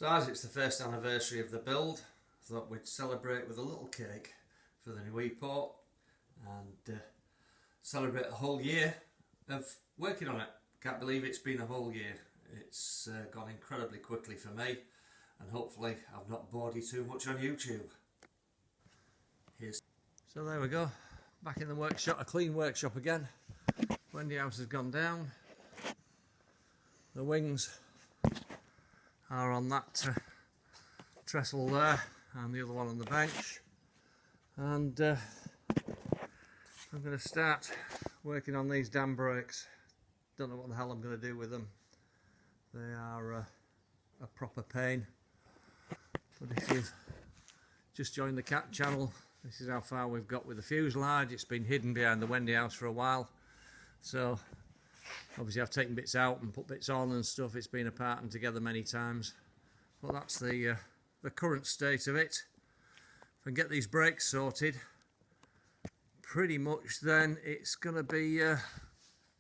So as it's the first anniversary of the build, I thought we'd celebrate with a little cake for the Nieuport and celebrate a whole year of working on it. Can't believe it's been a whole year. It's gone incredibly quickly for me, and hopefully I've not bored you too much on YouTube. So there we go, back in the workshop, a clean workshop again. Wendy House has gone down. The wings are on that trestle there, and the other one on the bench. And I'm going to start working on these damn brakes. Don't know what the hell I'm going to do with them. They are a proper pain. But if you've just joined the cat channel, this is how far we've got with the fuselage. It's been hidden behind the Wendy House for a while. So obviously I've taken bits out and put bits on and stuff. It's been apart and together many times. Well, that's the current state of it. If I can get these brakes sorted, pretty much then it's going to be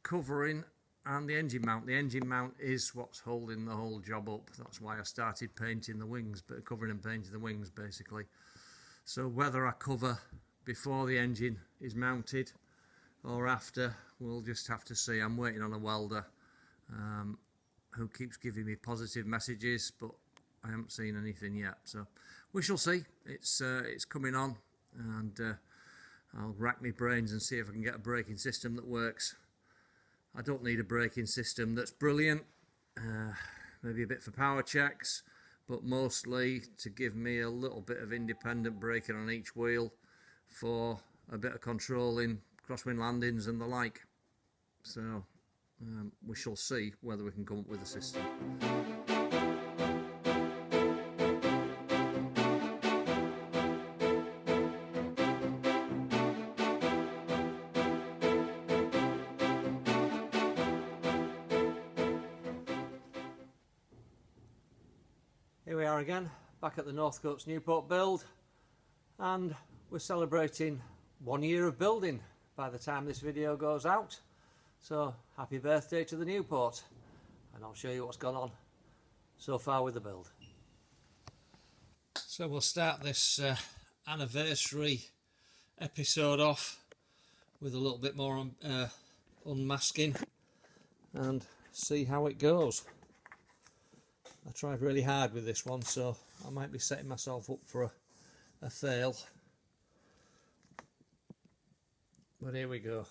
covering and the engine mount. The engine mount is what's holding the whole job up. That's why I started painting the wings, but covering and painting the wings basically. So whether I cover before the engine is mounted or after, we'll just have to see. I'm waiting on a welder who keeps giving me positive messages, but I haven't seen anything yet. So we shall see. It's coming on, and I'll rack my brains and see if I can get a braking system that works. I don't need a braking system that's brilliant, maybe a bit for power checks, but mostly to give me a little bit of independent braking on each wheel for a bit of control in crosswind landings and the like. So we shall see whether we can come up with a system. Here we are again, back at the Northcoates Nieuport build, and we're celebrating 1 year of building by the time this video goes out. So happy birthday to the Nieuport, and I'll show you what's gone on so far with the build. So we'll start this anniversary episode off with a little bit more unmasking and see how it goes. I tried really hard with this one, so I might be setting myself up for a fail. But here we go.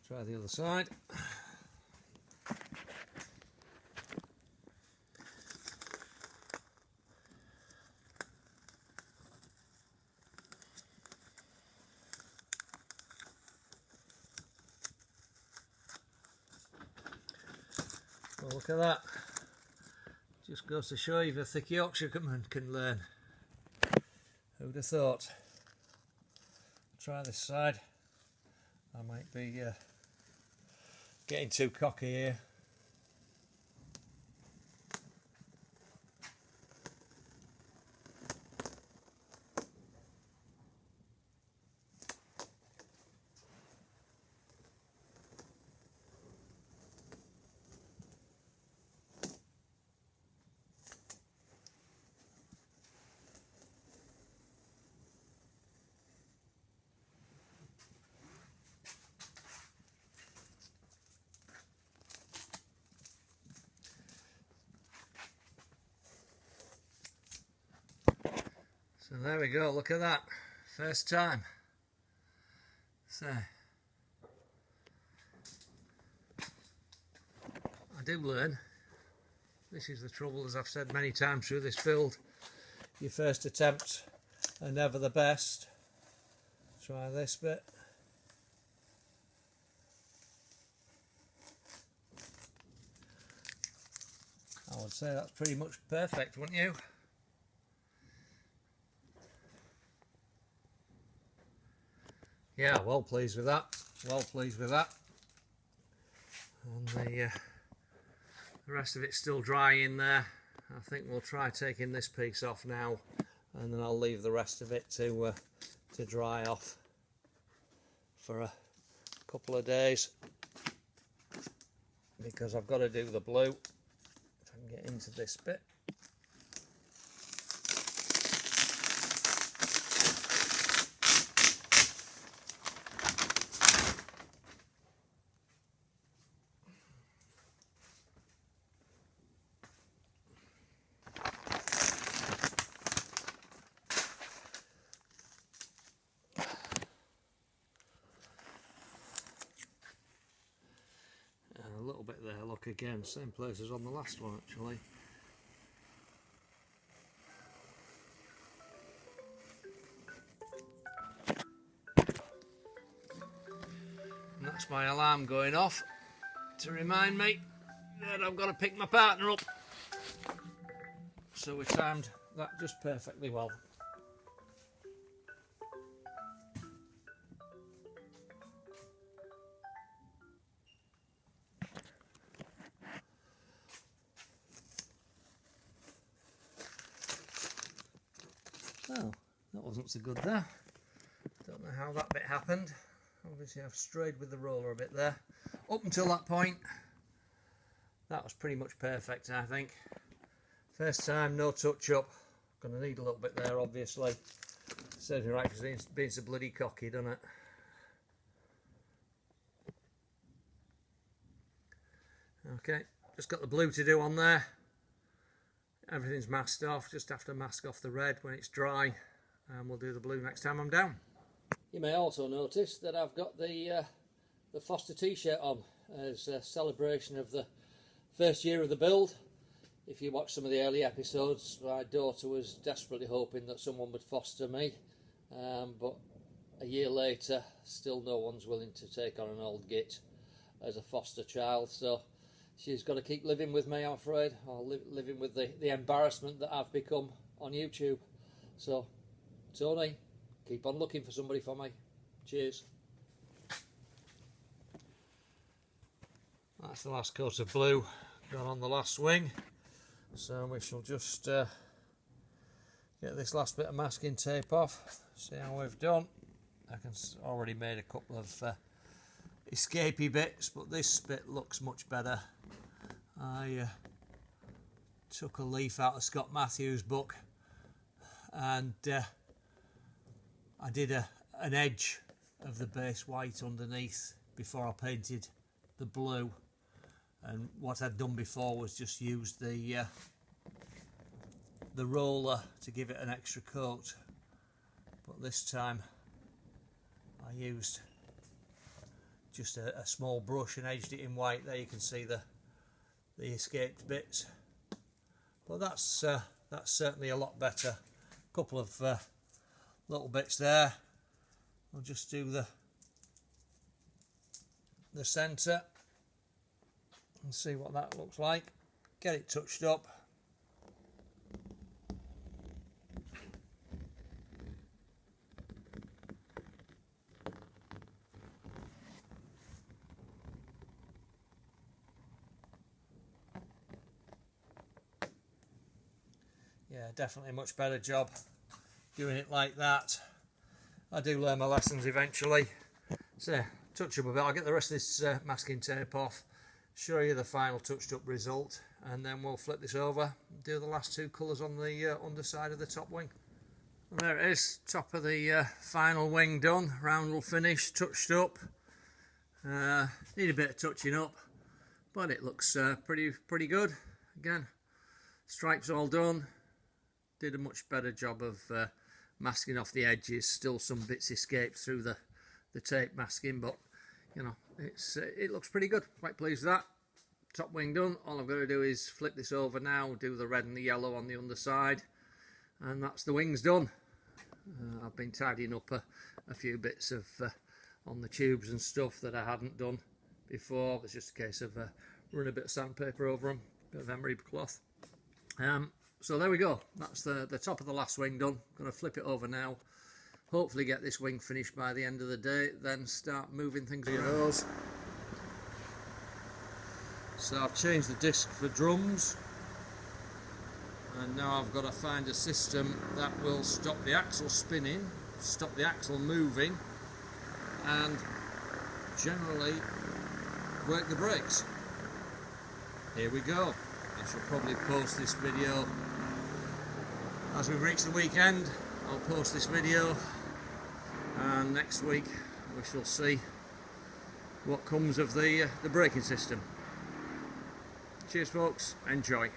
Try the other side. Well, look at that. Just goes to show you the thick Yorkshireman can learn. Who'd have thought? Try this side. I might be getting too cocky here. So there we go, look at that, first time. So I do learn. This is the trouble, as I've said many times through this build. Your first attempts are never the best. Try this bit. I would say that's pretty much perfect, wouldn't you? Yeah, well pleased with that. Well pleased with that. And the rest of it's still dry in there. I think we'll try taking this piece off now, and then I'll leave the rest of it to dry off for a couple of days, because I've got to do the blue. If I can get into this bit. A little bit there, look again, same place as on the last one actually. And that's my alarm going off to remind me that I've got to pick my partner up. So we timed that just perfectly well. Well, that wasn't so good there. Don't know how that bit happened. Obviously I've strayed with the roller a bit there. Up until that point, that was pretty much perfect, I think. First time, no touch up. Gonna need a little bit there, obviously. Serves me right because it's been so bloody cocky, doesn't it? Okay, just got the blue to do on there. Everything's masked off, just have to mask off the red when it's dry, and we'll do the blue next time I'm down. You may also notice that I've got the Foster t-shirt on as a celebration of the first year of the build. If you watch some of the early episodes, my daughter was desperately hoping that someone would foster me, but a year later still no one's willing to take on an old git as a foster child, so she's got to keep living with me, I'm afraid, or living with the embarrassment that I've become on YouTube. So, Tony, keep on looking for somebody for me. Cheers. That's the last coat of blue gone on the last wing. So we shall just get this last bit of masking tape off, see how we've done. I can already made a couple of escapey bits, but this bit looks much better. I took a leaf out of Scott Matthews' book, and I did an edge of the base white underneath before I painted the blue, and what I'd done before was just use the roller to give it an extra coat, but this time I used just a small brush and edged it in white. There you can see the escaped bits, but that's certainly a lot better. A couple of little bits there. I'll just do the centre and see what that looks like. Get it touched up. Yeah, definitely a much better job doing it like that. I do learn my lessons eventually. So, touch up a bit. I'll get the rest of this masking tape off, show you the final touched up result, and then we'll flip this over and do the last two colours on the underside of the top wing. And there it is, top of the final wing done, roundel finish, touched up. Need a bit of touching up, but it looks pretty good. Again, stripes all done. Did a much better job of masking off the edges. Still some bits escaped through the tape masking, but you know, it looks pretty good. Quite pleased with that. Top wing done. All I've got to do is flip this over now, do the red and the yellow on the underside, and that's the wings done. I've been tidying up a few bits of on the tubes and stuff that I hadn't done before. It's just a case of running a bit of sandpaper over them, bit of emery cloth. So there we go, that's the top of the last wing done. I'm going to flip it over now, hopefully get this wing finished by the end of the day, then start moving things around. So I've changed the disc for drums, and now I've got to find a system that will stop the axle spinning, stop the axle moving, and generally work the brakes. Here we go. I shall probably post this video as we've reached the weekend. I'll post this video, and next week we shall see what comes of the braking system. Cheers folks, enjoy.